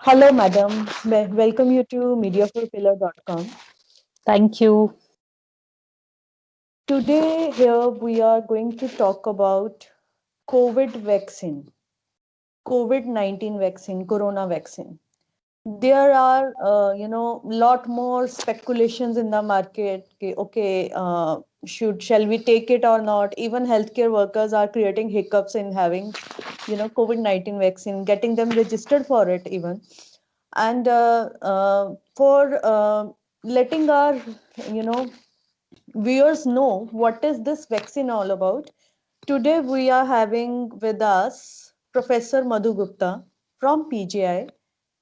Hello, madam. Welcome you to mediaforpillar.com. Thank you. Today, here we are going to talk about COVID vaccine, COVID-19 vaccine, corona vaccine. There are, lot more speculations in the market. Okay, shall we take it or not? Even healthcare workers are creating hiccups in having, COVID-19 vaccine, getting them registered for it even. And for letting our, you know, viewers know what is this vaccine all about. Today we are having with us Professor Madhu Gupta from PGI,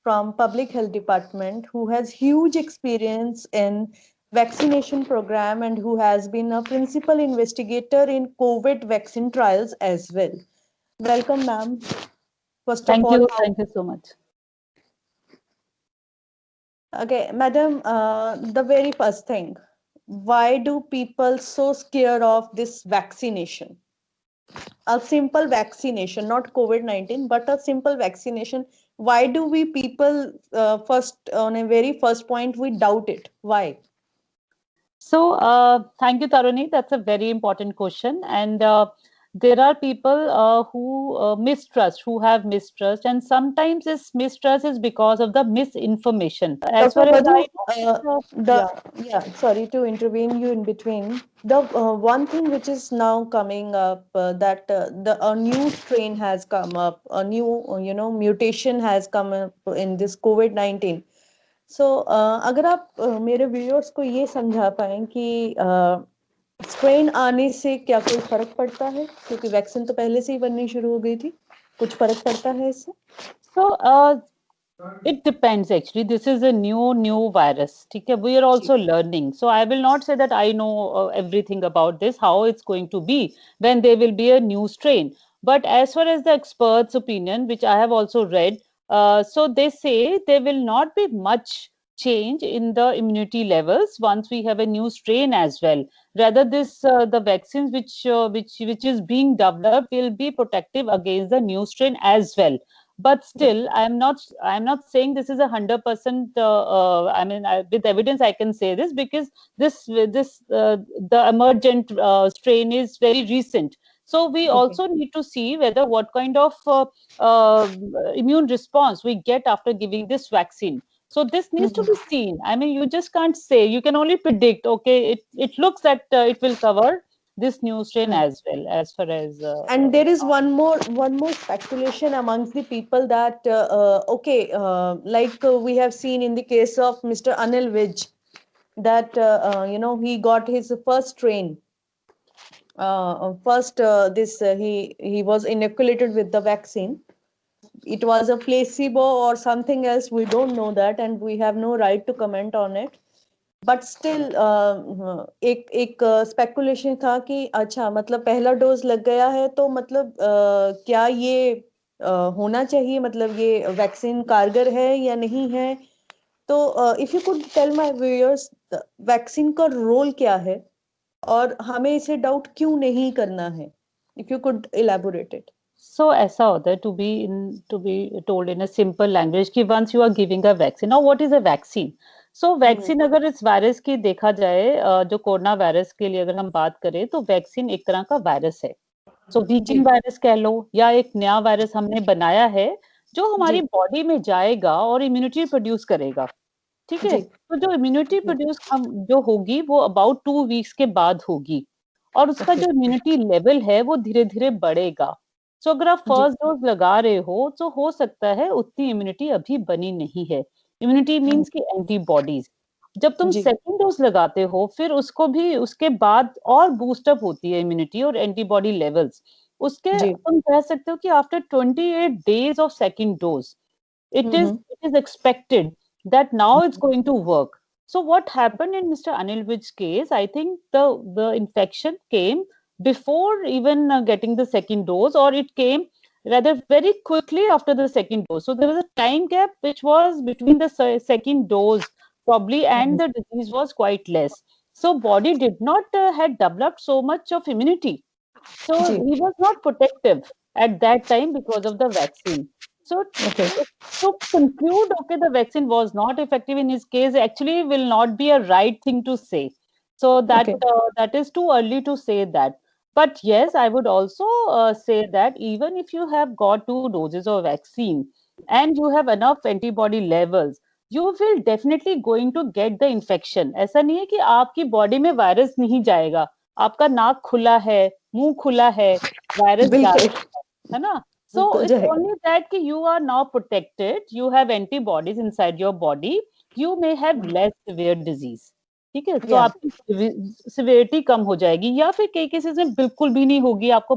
from Public Health Department, who has huge experience in vaccination program and who has been a principal investigator in COVID vaccine trials as well. Welcome, ma'am. First of Thank all, you. Thank you so much. okay, madam, the very first thing, why do people so scared of this vaccination? A simple vaccination, not COVID-19, but a simple vaccination. Why do we people first on a very first point we doubt it? Why? So, thank you, Taruni. That's a very important question. And there are people who mistrust, who have mistrust, and sometimes this mistrust is because of the misinformation. As Dr. far as Madhu, I know, the yeah, sorry to intervene you in between. The one thing which is now coming up that the a new strain has come up, a new mutation has come up in this COVID-19. So अगर आप मेरे viewers को ये समझा पाएं कि strain आने से क्या कोई फर्क पड़ता है क्योंकि वैक्सीन तो पहले से ही बननी शुरू हो गई थी कुछ फर्क पड़ता है इससे so it depends actually. This is a new virus. Okay? We are जी also learning. So I will not say that I know everything about this, how it's going to be when there will be a new strain. But as far as the experts' opinion, which I have also read, so they say there will not be much change in the immunity levels once we have a new strain as well. Rather, this the vaccines which is being developed will be protective against the new strain as well, but still I'm not saying this is 100%. I mean, with evidence I can say this because this the emergent strain is very recent, so we okay also need to see whether what kind of uh, immune response we get after giving this vaccine. So this needs to be seen. I mean, you just can't say, you can only predict. Okay, it looks that it will cover this new strain as well, as far as and there is one more speculation amongst the people that okay we have seen in the case of Mr. Anil Vij that he got his first train first this he was inoculated with the vaccine. It was a placebo or something else, we don't know that and we have no right to comment on it. But still एक speculation था कि अच्छा मतलब पहला dose लग गया है तो मतलब क्या ये होना चाहिए, मतलब ये वैक्सीन कारगर है या नहीं है. तो if you could tell my viewers vaccine का रोल क्या है और हमें इसे डाउट क्यों नहीं करना है, if you could elaborate it. So ऐसा होता है, to be told in a simple language कि once you are giving a vaccine. Now what is a vaccine? So vaccine अगर इस वायरस की देखा जाए, जो कोरोना वायरस के लिए अगर हम बात करें, तो वैक्सीन एक तरह का वायरस है. सो जी वीकेंड वायरस कह लो या एक नया वायरस हमने बनाया है जो हमारी जी बॉडी में जाएगा और इम्यूनिटी प्रोड्यूस करेगा. ठीक है, जी तो जो इम्यूनिटी प्रोड्यूस हम जो होगी वो अबाउट 2 वीक्स के बाद होगी, और उसका ओके जो इम्यूनिटी लेवल है वो धीरे धीरे बढ़ेगा. सो अगर आप जी फर्स्ट डोज लगा रहे तो हो सकता है उतनी इम्यूनिटी अभी बनी नहीं है. इम्यूनिटी मीन्स की एंटीबॉडीज. जब तुम जी सेकेंड डोज लगाते हो फिर उसको भी उसके बाद और बूस्टअप होती है इम्यूनिटी और एंटीबॉडी लेवल्स. उसके जी तुम कह सकते हो कि after 28 days of second dose it is expected that now it's going to work. So what happened in Mr. Anil Vij's case, I think the infection came before even getting the second dose, or it came rather very quickly after the second dose. So there was a time gap which was between the second dose probably, and the disease was quite less. So body did not had developed so much of immunity. So जी he was not protective at that time because of the vaccine. So okay to conclude, okay, the vaccine was not effective in his case, actually will not be a right thing to say. So Okay. that is too early to say that. But yes, I would also say that even if you have got 2 doses of vaccine and you have enough antibody levels, you will definitely going to get the infection. ऐसा नहीं है कि आपकी body में virus नहीं जाएगा. आपका नाक खुला है, मुंह खुला है, वायरस बिल्कुल. जाएगा, है ना? So बिल्कुल it's जाएगा. only that कि you are now protected, you have antibodies inside your body, you may have less severe disease. ठीक है, तो Yeah. आपकी सिवियरिटी कम हो जाएगी, या फिर कई केसेस में बिल्कुल भी नहीं होगी, आपको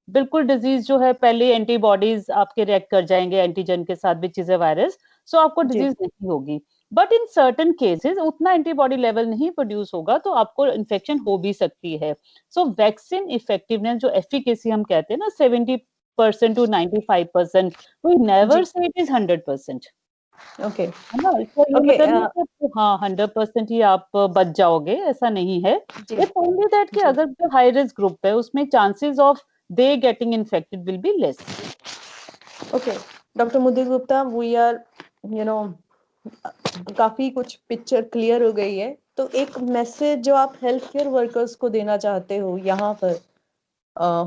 बिल्कुल डिजीज जो है पहले एंटीबॉडीज आपके रिएक्ट कर जाएंगे एंटीजन के साथ, विच इज अ वायरस, सो आपको जी. डिजीज नहीं होगी. बट इन सर्टन केसेस उतना एंटीबॉडी लेवल नहीं प्रोड्यूस होगा, तो आपको इन्फेक्शन हो भी सकती है. सो वैक्सीन इफेक्टिवनेस जो एफिकेसी हम कहते हैं ना 70% to 95%, we never ji. say it is 100%. Okay. है ना? इसका ये Okay. मतलब नहीं कि हाँ 100% ही आप बच जाओगे, ऐसा नहीं है. जी. इट्स ओनली दैट कि जी. अगर जो हाई रिस्क ग्रुप है उसमें chances of they getting infected will be less. Okay. Dr. Mudit Gupta, we are, you know, काफी कुछ पिक्चर क्लियर हो गई है. तो एक मैसेज जो आप हेल्थ केयर वर्कर्स को देना चाहते हो यहाँ पर,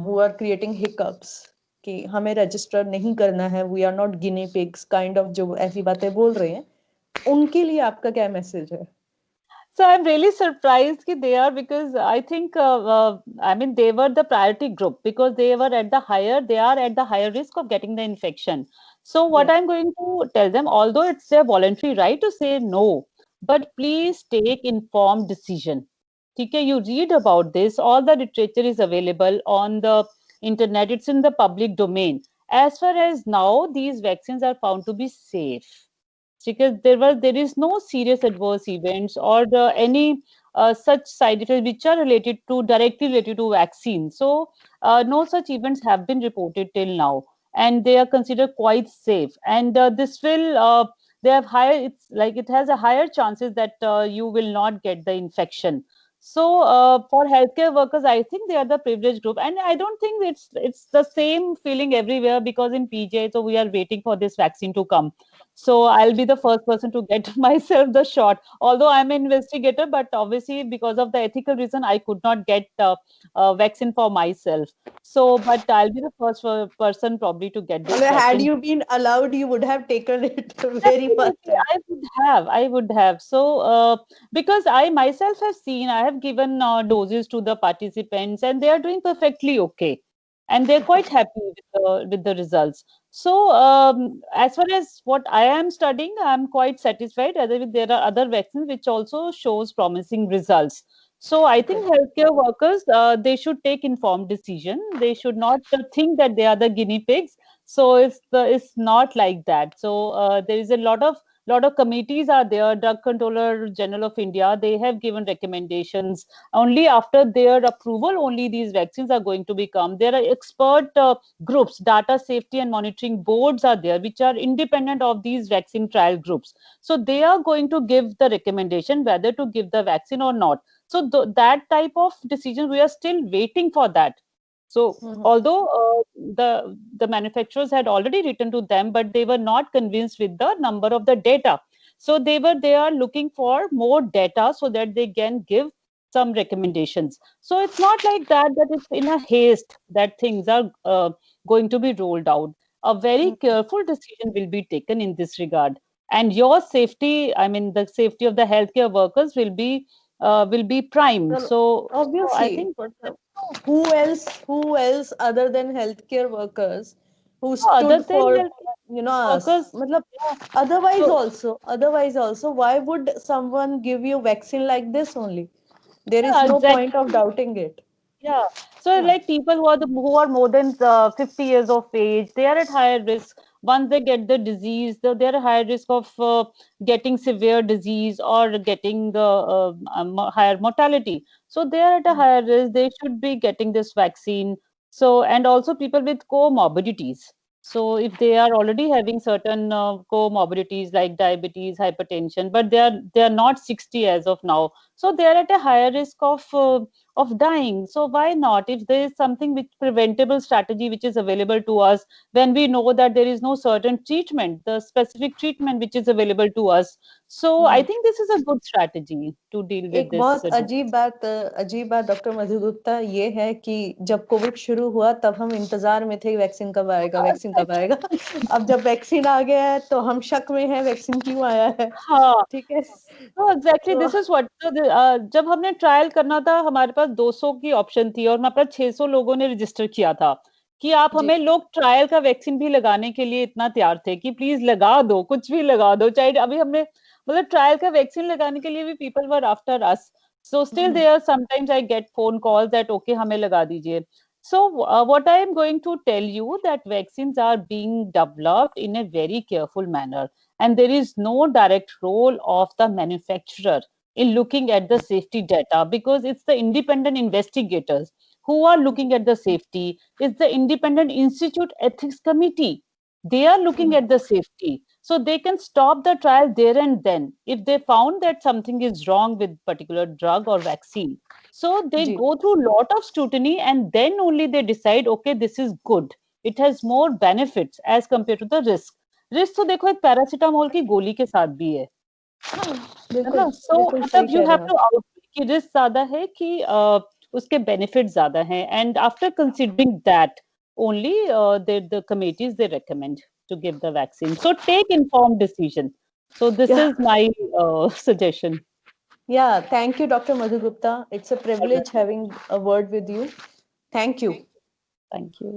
हु आर क्रिएटिंग हिकअप्स, कि हमें रजिस्टर नहीं करना है, we are not guinea pigs kind of, जो ऐसी बातें बोल रहे हैं, उनके लिए आपका क्या मैसेज है? So I'm really surprised that they are, because I think I mean they were the priority group because they are at the higher risk of getting the infection. So what Yeah. I'm going to tell them, although it's their voluntary right to say no, but please take informed decision. Okay, you read about this. All the literature is available on the internet. It's in the public domain. As far as now, these vaccines are found to be safe because there is no serious adverse events or any such side effects which are directly related to vaccine. So no such events have been reported till now, and they are considered quite safe. And this will they have higher. It's like it has a higher chances that you will not get the infection. So for healthcare workers, I think they are the privileged group, and I don't think it's the same feeling everywhere because in PJ, so we are waiting for this vaccine to come. So I'll be the first person to get myself the shot. Although I'm an investigator, but obviously because of the ethical reason, I could not get vaccine for myself. So, but I'll be the first person probably to get this Had vaccine. you been allowed, you would have taken it very first Definitely, time. I would have. So, because I myself have seen, I have given doses to the participants, and they are doing perfectly okay, and they're quite happy with the results. So, as far as what I am studying, I'm quite satisfied. Other there are other vaccines which also shows promising results. So, I Okay. think healthcare workers they should take informed decision. They should not think that they are the guinea pigs. So it's not like that. So there is a lot of committees are there. Drug Controller General of India, they have given recommendations. Only after their approval only these vaccines are going to become. There are expert groups, data safety and monitoring boards are there, which are independent of these vaccine trial groups. So they are going to give the recommendation whether to give the vaccine or not. So that type of decision, we are still waiting for that. So Mhm. although the manufacturers had already written to them, but they were not convinced with the number of the data. So they are looking for more data so that they can give some recommendations. So it's not like that it's in a haste that things are going to be rolled out. A very Mhm. careful decision will be taken in this regard, and your safety, I mean the safety of the healthcare workers will be prime. Well, So I obviously, think but who else other than healthcare workers who other stood than for, healthcare us? workers, Matlab, yeah. So otherwise also, why would someone give you vaccine like this only? There is yeah, no point of exactly. doubting it. Yeah. So Yeah. like people who are more than 50 years of age, they are at higher risk. Once they get the disease, they're at higher risk of getting severe disease or getting the higher mortality. So they are at a higher risk. They should be getting this vaccine. So and also people with comorbidities. So if they are already having certain comorbidities like diabetes, hypertension, but they are not 60 as of now, so they are at a higher risk of of dying. So why not? If there is something which preventable strategy which is available to us, when we know that there is no certain treatment, the specific treatment which is available to us. So I think this is a good strategy to deal with एक this बहुत disease. अजीब बात doctor मधु गुप्ता ये है कि जब Covid शुरू हुआ तब हम इंतजार में थे वैक्सीन कब आएगा, वैक्सीन कब आएगा। अब जब वैक्सीन आ गया है तो हम शक में हैं वैक्सीन क्यों आया है। हाँ, ठीक है। तो एग्जैक्टली तो दिस इज व्हाट जब हमने ट्रायल करना था, हमारे पास 200 की ऑप्शन थी और हमारे पास 600 लोगों ने रजिस्टर किया था कि आप जी हमें, लोग ट्रायल का वैक्सीन भी लगाने के लिए इतना तैयार थे कि प्लीज लगा दो, कुछ भी लगा दो, चाहे अभी हमने मतलब ट्रायल का वैक्सीन लगाने के लिए भी people were after us. So still there sometimes I get phone calls that okay हमें लगा दीजिए। So what I am going to tell you that vaccines are being developed in a very careful manner, and there is no direct role of the manufacturer in looking at the safety data, because it's the independent investigators who are looking at the safety. It's the independent institute ethics committee, they are looking at the safety, so they can stop the trial there and then if they found that something is wrong with particular drug or vaccine. So they जी go through lot of scrutiny and then only they decide, okay, this is good, it has more benefits as compared to the risk. Risk तो देखो एक paracetamol की गोली के साथ भी हाँ है बिल्कुल ना? सो बिल्कुल सही मतलब यू कह रहे हैव हैं टू आप। आउट कि रिस्क ज्यादा है कि उसके बेनिफिट ज्यादा हैं, and after considering that only the committees they recommend to give the vaccine. So take informed decision. So this या is my suggestion. या thank you doctor Madhu Gupta, it's a All right. Privilege having a word with you. Thank you. Thank you.